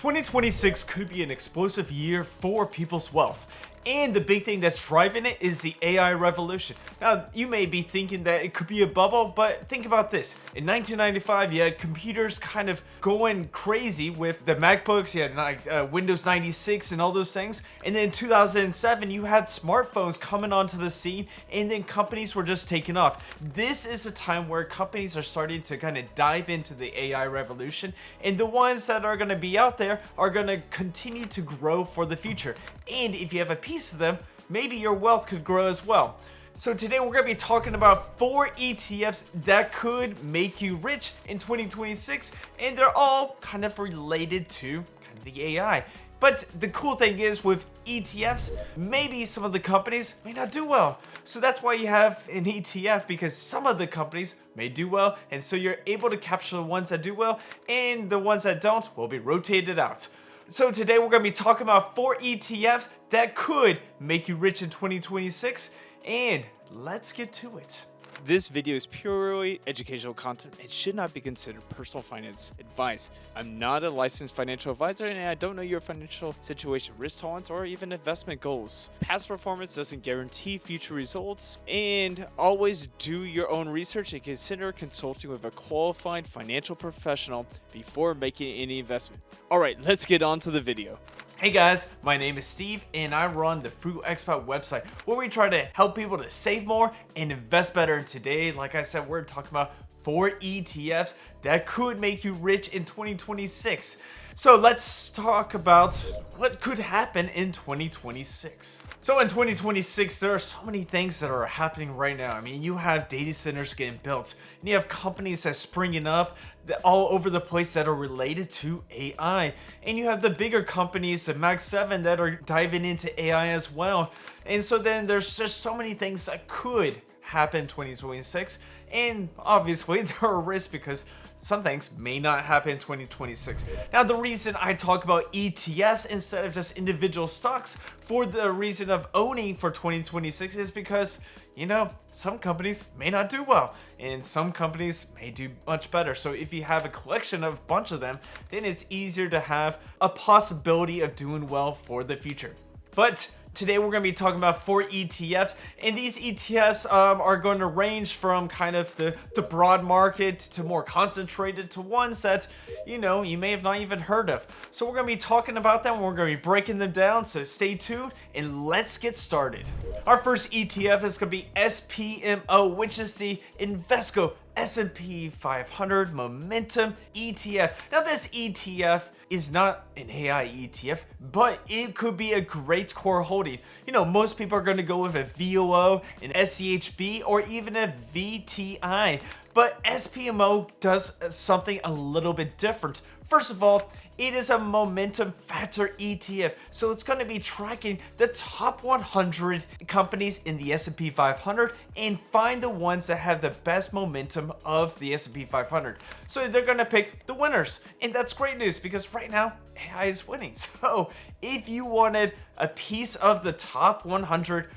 2026 could be an explosive year for people's wealth. And the big thing that's driving it is the AI revolution. Now, you may be thinking that it could be a bubble, but think about this. In 1995, you had computers kind of going crazy with the MacBooks, you had like Windows 96 and all those things. And then in 2007, you had smartphones coming onto the scene, and then companies were just taking off. This is a time where companies are starting to kind of dive into the AI revolution, and the ones that are going to be out there are going to continue to grow for the future. And if you have a piece of them, maybe your wealth could grow as well. So today we're going to be talking about 4 ETFs that could make you rich in 2026, and they're all kind of related to kind of the AI. But the cool thing is with ETFs, maybe some of the companies may not do well. So that's why you have an ETF, because some of the companies may do well, and so you're able to capture the ones that do well, and the ones that don't will be rotated out. So today we're going to be talking about 4 ETFs that could make you rich in 2026, and let's get to it. This video is purely educational content and should not be considered personal finance advice. I'm not a licensed financial advisor, and I don't know your financial situation, risk tolerance, or even investment goals. Past performance doesn't guarantee future results, and always do your own research and consider consulting with a qualified financial professional before making any investment. Alright, let's get on to the video. Hey guys, my name is Steve, and I run the Frugal Expat website, where we try to help people to save more and invest better. And today, like I said, we're talking about 4 ETFs that could make you rich in 2026. So let's talk about what could happen in 2026. So in 2026, there are so many things that are happening right now. I mean, you have data centers getting built, and you have companies that's springing up all over the place that are related to AI. And you have the bigger companies, the Mag 7, that are diving into AI as well. And so then there's just so many things that could happen in 2026. And obviously there are risks, because some things may not happen in 2026. Now, the reason I talk about ETFs instead of just individual stocks for the reason of owning for 2026 is because, you know, some companies may not do well and some companies may do much better. So if you have a collection of a bunch of them, then it's easier to have a possibility of doing well for the future. But today we're going to be talking about 4 ETFs, and these ETFs are going to range from kind of the broad market to more concentrated to ones that, you know, you may have not even heard of. So we're going to be talking about them, we're going to be breaking them down, so stay tuned and let's get started. Our first ETF is going to be SPMO, which is the Invesco S&P 500 Momentum ETF. Now, this ETF is not an AI ETF, but it could be a great core holding. You know, most people are going to go with a VOO, an SCHB, or even a VTI. But SPMO does something a little bit different. First of all, it is a momentum factor ETF, so it's going to be tracking the top 100 companies in the S&P 500 and find the ones that have the best momentum of the S&P 500. So they're going to pick the winners, and that's great news because right now AI is winning. So if you wanted a piece of the top 100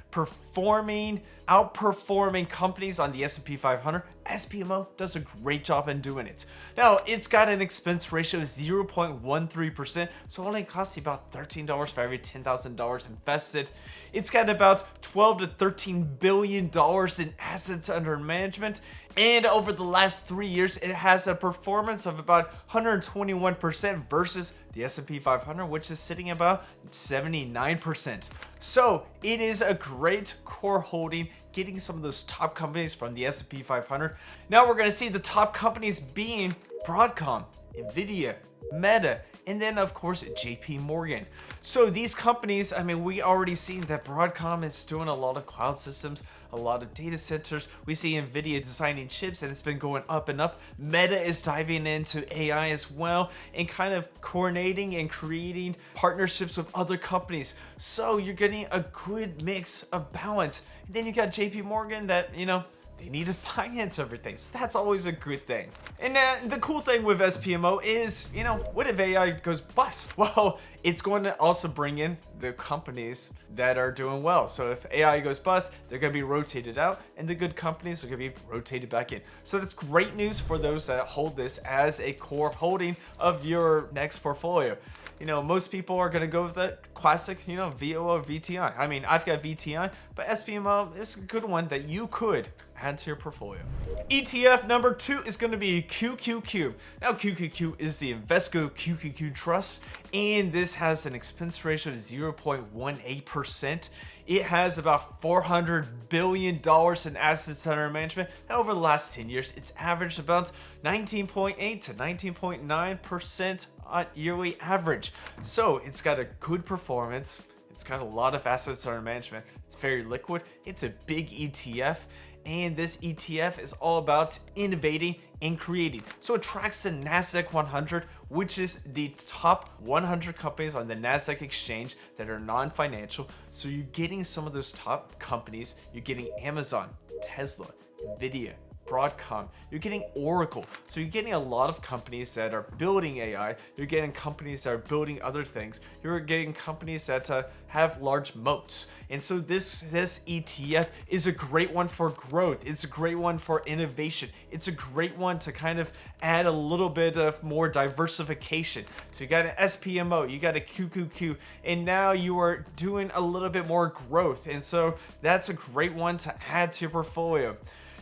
outperforming companies on the S&P 500, SPMO does a great job in doing it. Now, it's got an expense ratio of 0.13%, so it only costs you about $13 for every $10,000 invested. It's got about $12 to $13 billion in assets under management, and over the last 3 years, it has a performance of about 121% versus the S&P 500, which is sitting about 79%. So it is a great core holding, getting some of those top companies from the S&P 500. Now we're going to see the top companies being Broadcom, Nvidia, Meta, and then of course JP Morgan. So these companies, I mean, we already seen that Broadcom is doing a lot of cloud systems, a lot of data centers. We see Nvidia designing chips, and it's been going up and up. Meta is diving into AI as well and kind of coordinating and creating partnerships with other companies. So you're getting a good mix of balance. And then you got JP Morgan that, you know, they need to finance everything, so that's always a good thing. And the cool thing with SPMO is, you know, what if AI goes bust? Well, it's going to also bring in the companies that are doing well. So if AI goes bust, they're going to be rotated out, and the good companies are going to be rotated back in. So that's great news for those that hold this as a core holding of your next portfolio. most people are going to go with that classic, VO or VTI. I mean, I've got VTI, but SPMO is a good one that you could add to your portfolio. ETF number 2 is going to be QQQ. Now, QQQ is the Invesco QQQ Trust, and this has an expense ratio of 0.18%. It has about $400 billion in assets under management. And over the last 10 years, it's averaged about 19.8 to 19.9% on yearly average. So it's got a good performance. It's got a lot of assets under management. It's very liquid. It's a big ETF. And this ETF is all about innovating and creating. So it tracks the NASDAQ 100, which is the top 100 companies on the NASDAQ exchange that are non-financial. So you're getting some of those top companies. You're getting Amazon, Tesla, Nvidia, Broadcom, you're getting Oracle. So you're getting a lot of companies that are building AI. You're getting companies that are building other things. You're getting companies that have large moats. And so this ETF is a great one for growth. It's a great one for innovation. It's a great one to kind of add a little bit of more diversification. So you got an SPMO, you got a QQQ, and now you are doing a little bit more growth. And so that's a great one to add to your portfolio.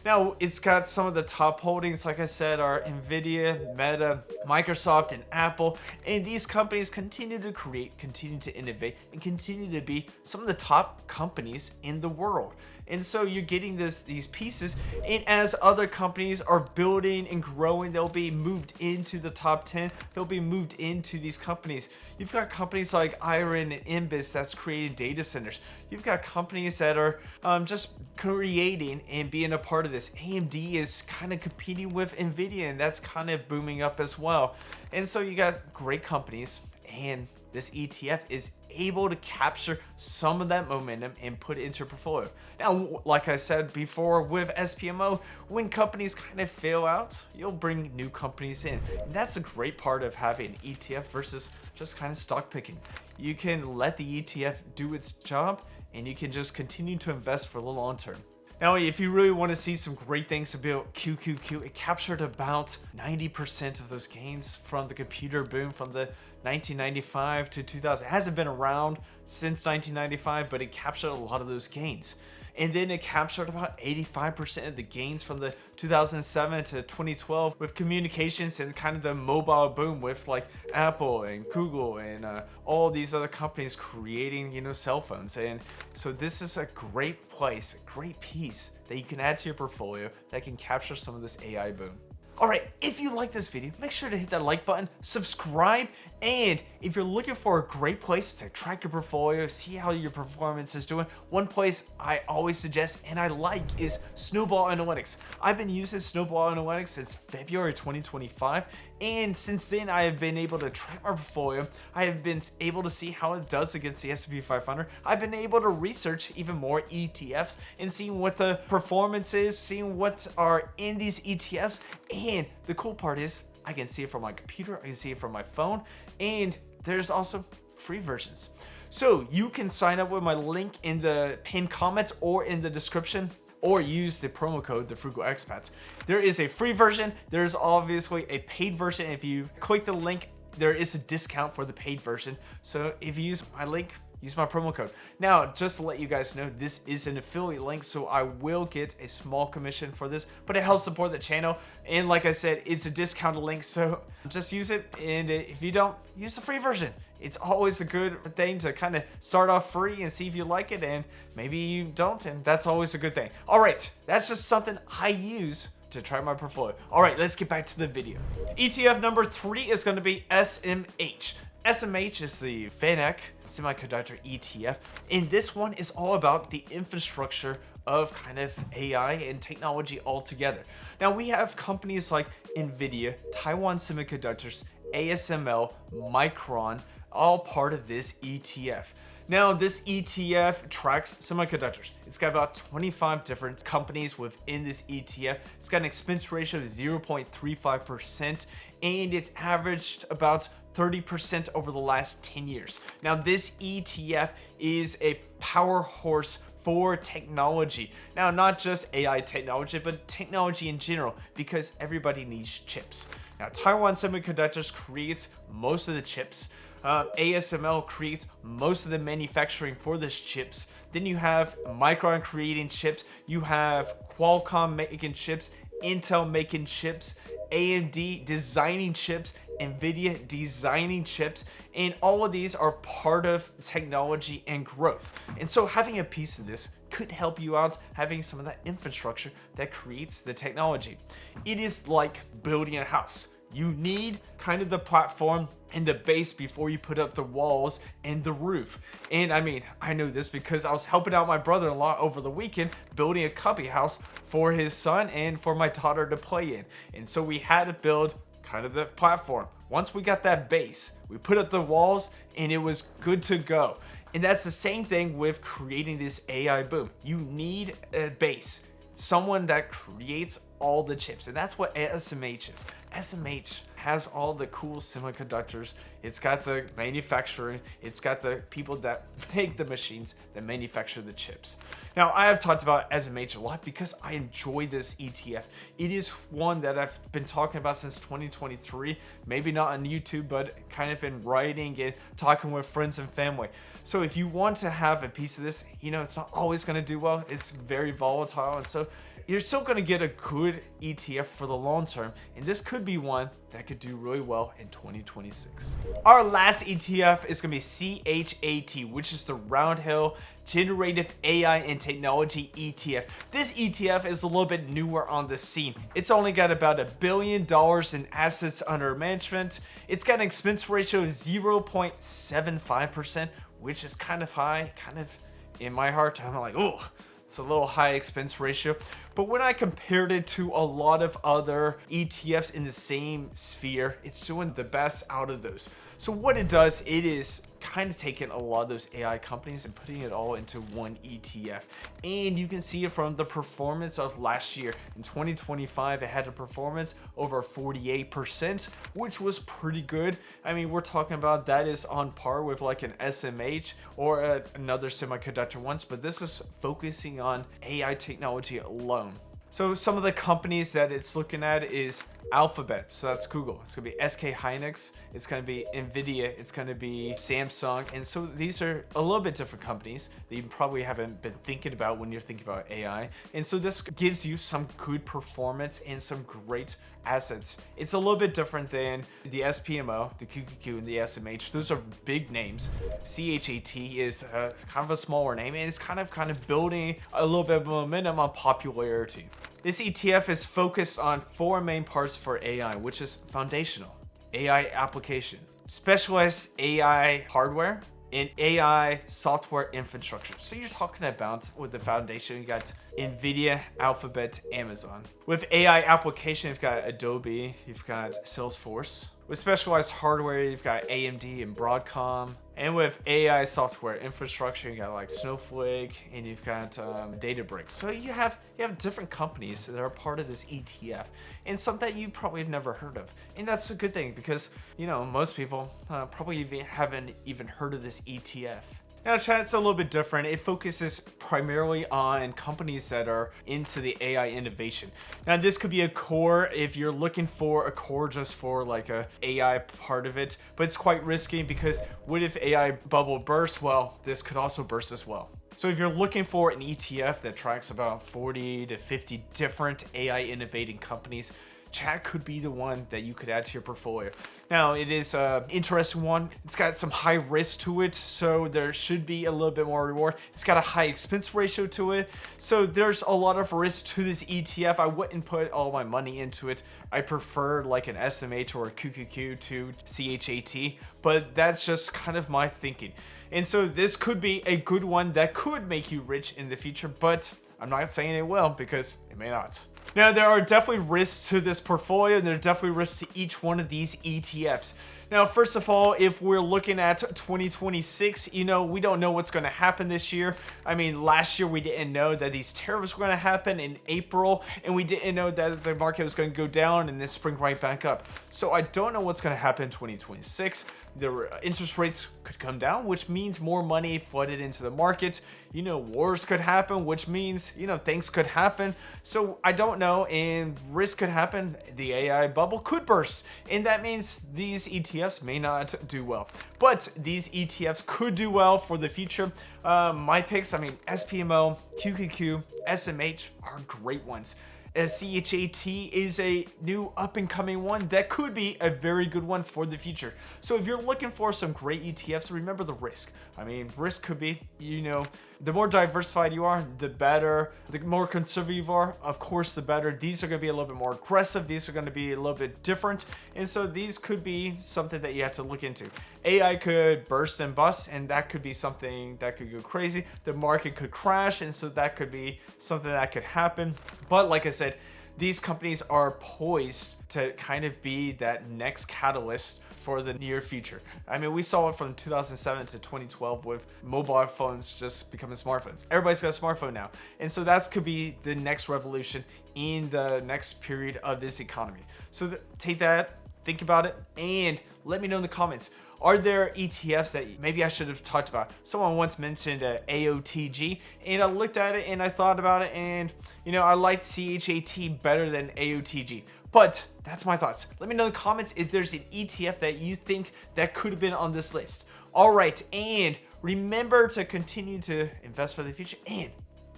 Now, it's got some of the top holdings, like I said, are Nvidia, Meta, Microsoft, and Apple. And these companies continue to create, continue to innovate, and continue to be some of the top companies in the world. And so you're getting these pieces, and as other companies are building and growing, they'll be moved into the top 10. They'll be moved into these companies. You've got companies like Iron and Imbis that's creating data centers. You've got companies that are just creating and being a part of this. AMD is kind of competing with Nvidia, and that's kind of booming up as well. And so you got great companies, and this ETF is able to capture some of that momentum and put it into your portfolio. Now, like I said before with SPMO, when companies kind of fail out, you'll bring new companies in. And that's a great part of having an ETF versus just kind of stock picking. You can let the ETF do its job, and you can just continue to invest for the long term. Now, if you really want to see some great things about QQQ, it captured about 90% of those gains from the computer boom from the 1995 to 2000. It hasn't been around since 1995, but it captured a lot of those gains. And then it captured about 85% of the gains from the 2007 to 2012 with communications and kind of the mobile boom with like Apple and Google and all these other companies creating, cell phones. And so this is a great place, a great piece that you can add to your portfolio that can capture some of this AI boom. Alright, if you like this video, make sure to hit that like button, subscribe, and if you're looking for a great place to track your portfolio, see how your performance is doing, one place I always suggest and I like is Snowball Analytics. I've been using Snowball Analytics since February 2025, and since then I have been able to track my portfolio. I have been able to see how it does against the S&P 500. I've been able to research even more ETFs and seeing what the performance is, seeing what are in these ETFs, and the cool part is I can see it from my computer, I can see it from my phone, and there's also free versions. So you can sign up with my link in the pinned comments or in the description, or use the promo code, the Frugal Expats. There is a free version. There's obviously a paid version. If you click the link, there is a discount for the paid version. So if you use my link, use my promo code. Now, just to let you guys know, this is an affiliate link, so I will get a small commission for this, but it helps support the channel. And like I said, it's a discounted link, so just use it. And if you don't, use the free version. It's always a good thing to kind of start off free and see if you like it, and maybe you don't, and that's always a good thing. All right, that's just something I use to try my portfolio. All right, let's get back to the video. ETF number 3 is going to be SMH. SMH is the FANUC Semiconductor ETF, and this one is all about the infrastructure of kind of AI and technology altogether. Now, we have companies like Nvidia, Taiwan Semiconductors, ASML, Micron, all part of this ETF. Now, this ETF tracks semiconductors. It's got about 25 different companies within this ETF. It's got an expense ratio of 0.35%, and it's averaged about 30% over the last 10 years. Now, this ETF is a power horse for technology. Now, not just AI technology, but technology in general, because everybody needs chips. Now, Taiwan Semiconductors creates most of the chips. ASML creates most of the manufacturing for these chips. Then you have Micron creating chips. You have Qualcomm making chips, Intel making chips, AMD designing chips, Nvidia designing chips, and all of these are part of technology and growth. And so having a piece of this could help you out, having some of that infrastructure that creates the technology. It is like building a house. You need kind of the platform and the base before you put up the walls and the roof. And I mean, I know this because I was helping out my brother-in-law over the weekend building a cubby house for his son and for my daughter to play in. And so we had to build kind of the platform. Once we got that base, we put up the walls and it was good to go. And that's the same thing with creating this AI boom. You need a base, someone that creates all the chips. And that's what SMH is. SMH has all the cool semiconductors. It's got the manufacturing. It's got the people that make the machines that manufacture the chips. Now, I have talked about SMH a lot because I enjoy this ETF. It is one that I've been talking about since 2023. Maybe not on YouTube, but kind of in writing and talking with friends and family. So if you want to have a piece of this, you know, it's not always going to do well. It's very volatile. And so you're still going to get a good ETF for the long term, and this could be one that could do really well in 2026. Our last ETF is going to be CHAT, which is the Roundhill Generative AI and Technology ETF. This ETF is a little bit newer on the scene. It's only got about $1 billion in assets under management. It's got an expense ratio of 0.75%, which is kind of high, kind of in my heart. I'm like, oh, it's a little high expense ratio. But when I compared it to a lot of other ETFs in the same sphere, it's doing the best out of those. So what it does, it is kind of taking a lot of those AI companies and putting it all into one ETF. And you can see it from the performance of last year. In 2025, it had a performance over 48%, which was pretty good. I mean, we're talking about that is on par with like an SMH or another semiconductor ones, but this is focusing on AI technology alone. So some of the companies that it's looking at is Alphabet, so that's Google. It's gonna be SK Hynix, it's gonna be Nvidia, it's gonna be Samsung, and so these are a little bit different companies that you probably haven't been thinking about when you're thinking about AI. And so this gives you some good performance and some great assets. It's a little bit different than the SPMO, the QQQ, and the SMH. Those are big names. CHAT is kind of a smaller name, and it's kind of building a little bit of momentum on popularity. This ETF is focused on 4 main parts for AI, which is foundational, AI application, specialized AI hardware, and AI software infrastructure. So you're talking about with the foundation, you got Nvidia, Alphabet, Amazon. With AI application, you've got Adobe, you've got Salesforce. With specialized hardware, you've got AMD and Broadcom. And with AI software infrastructure, you got like Snowflake, and you've got Databricks. So you have different companies that are part of this ETF, and some that you probably have never heard of. And that's a good thing because, you know, most people probably haven't even heard of this ETF. Now, chat's a little bit different. It focuses primarily on companies that are into the AI innovation. Now, this could be a core if you're looking for a core just for like a AI part of it, but it's quite risky because what if AI bubble bursts? Well, this could also burst as well. So if you're looking for an ETF that tracks about 40 to 50 different AI innovating companies, chat could be the one that you could add to your portfolio. Now, it is an interesting one. It's got some high risk to it, so there should be a little bit more reward. It's got a high expense ratio to it, so there's a lot of risk to this ETF. I wouldn't put all my money into it. I prefer like an SMH or a QQQ to CHAT, but that's just kind of my thinking. And so this could be a good one that could make you rich in the future, but I'm not saying it will because it may not. Now, there are definitely risks to this portfolio, and there are definitely risks to each one of these ETFs. Now, first of all, if we're looking at 2026, you know, we don't know what's going to happen this year. I mean, last year we didn't know that these tariffs were going to happen in April, and we didn't know that the market was going to go down and then spring right back up. So I don't know what's going to happen in 2026. the interest rates could come down, which means more money flooded into the market. You know, wars could happen, which means, you know, things could happen. So I don't know, and risk could happen. The AI bubble could burst, and that means these ETFs may not do well. But these ETFs could do well for the future. My picks, I mean, SPMO, QQQ, SMH are great ones. CHAT is a new up-and-coming one that could be a very good one for the future. So if you're looking for some great ETFs, remember the risk. I mean, risk could be, you know, the more diversified you are, the better. The more conservative you are, of course, the better. These are going to be a little bit more aggressive. These are going to be a little bit different. And so these could be something that you have to look into. AI could burst and bust, and that could be something that could go crazy. The market could crash, and so that could be something that could happen. But like I said, these companies are poised to kind of be that next catalyst for the near future. I mean, we saw it from 2007 to 2012 with mobile phones just becoming smartphones. Everybody's got a smartphone now. And so that could be the next revolution in the next period of this economy. So take that, think about it, and let me know in the comments. Are there ETFs that maybe I should have talked about? Someone once mentioned AOTG, and I looked at it and I thought about it, and you know, I liked CHAT better than AOTG. But that's my thoughts. Let me know in the comments if there's an ETF that you think that could have been on this list. All right, and remember to continue to invest for the future and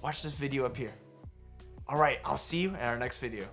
watch this video up here. All right, I'll see you in our next video.